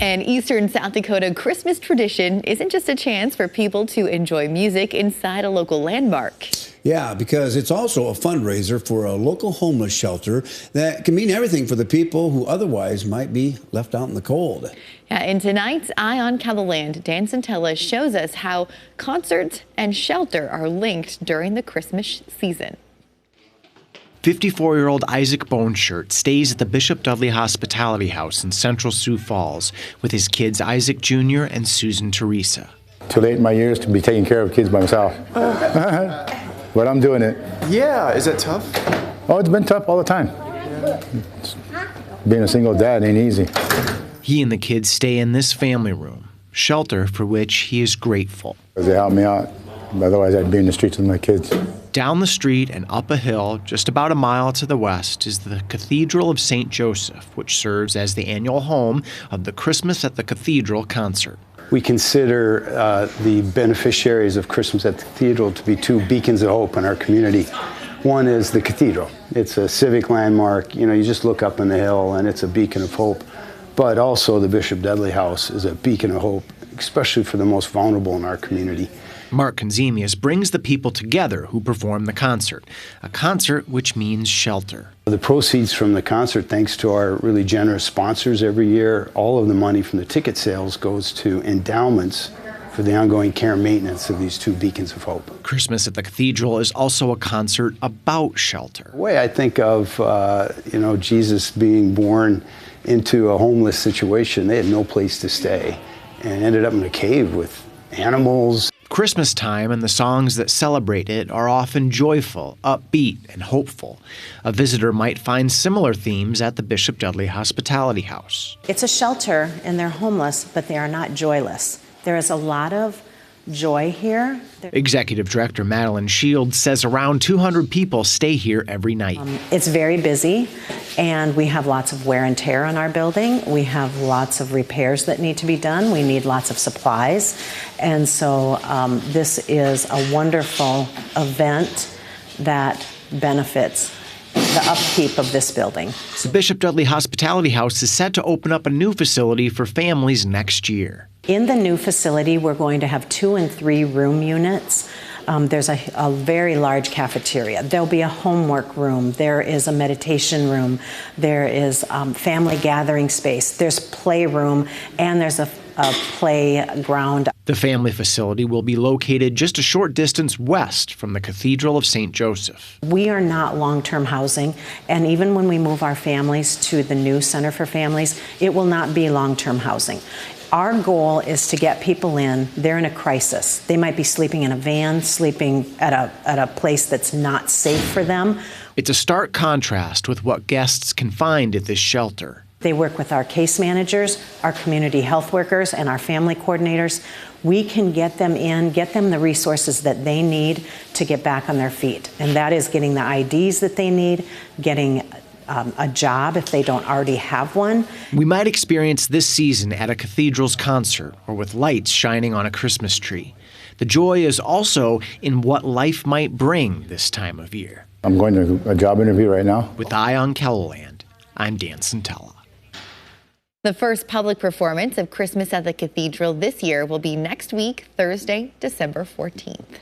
An Eastern South Dakota Christmas tradition isn't just a chance for people to enjoy music inside a local landmark. Yeah, because it's also a fundraiser for a local homeless shelter that can mean everything for the people who otherwise might be left out in the cold. Yeah, in tonight's Eye on Cathedral, Dan Santella shows us how concerts and shelter are linked during the Christmas season. 54-year-old Isaac Boneshirt stays at the Bishop Dudley Hospitality House in Central Sioux Falls with his kids Isaac Jr. and Susan Teresa. Too late in my years to be taking care of kids by myself. But I'm doing it. Yeah, is it tough? Oh, it's been tough all the time. Being a single dad ain't easy. He and the kids stay in this family room, shelter for which he is grateful. They help me out. Otherwise, I'd be in the streets with my kids. Down the street and up a hill, just about a mile to the west, is the Cathedral of St. Joseph, which serves as the annual home of the Christmas at the Cathedral concert. We consider the beneficiaries of Christmas at the Cathedral to be two beacons of hope in our community. One is the Cathedral. It's a civic landmark. You know, you just look up on the hill and it's a beacon of hope. But also the Bishop Dudley House is a beacon of hope, especially for the most vulnerable in our community. Mark Konzemius brings the people together who perform the concert, a concert which means shelter. The proceeds from the concert, thanks to our really generous sponsors every year, all of the money from the ticket sales goes to endowments for the ongoing care and maintenance of these two beacons of hope. Christmas at the Cathedral is also a concert about shelter. The way I think of, Jesus being born into a homeless situation, they had no place to stay and ended up in a cave with animals. Christmas time and the songs that celebrate it are often joyful, upbeat, and hopeful. A visitor might find similar themes at the Bishop Dudley Hospitality House. It's a shelter and they're homeless, but they are not joyless. There is a lot of joy here. Executive Director Madeline Shields says around 200 people stay here every night. It's very busy, and we have lots of wear and tear on our building. We have lots of repairs that need to be done. We need lots of supplies. And so this is a wonderful event that benefits the upkeep of this building. The Bishop Dudley Hospitality House is set to open up a new facility for families next year. In the new facility, we're going to have 2 and 3 room units. There's a very large cafeteria. There'll be a homework room. There is a meditation room. There is family gathering space. There's playroom, and there's a playground. The family facility will be located just a short distance west from the Cathedral of St. Joseph. We are not long-term housing, and even when we move our families to the new Center for Families, it will not be long-term housing. Our goal is to get people in. They're in a crisis. They might be sleeping in a van, sleeping at a place that's not safe for them. It's a stark contrast with what guests can find at this shelter. They work with our case managers, our community health workers, and our family coordinators. We can get them in, get them the resources that they need to get back on their feet. And that is getting the IDs that they need, getting a job if they don't already have one. We might experience this season at a cathedral's concert or with lights shining on a Christmas tree. The joy is also in what life might bring this time of year. I'm going to a job interview right now. With Eye on Cathedral, I'm Dan Santella. The first public performance of Christmas at the Cathedral this year will be next week, Thursday, December 14th.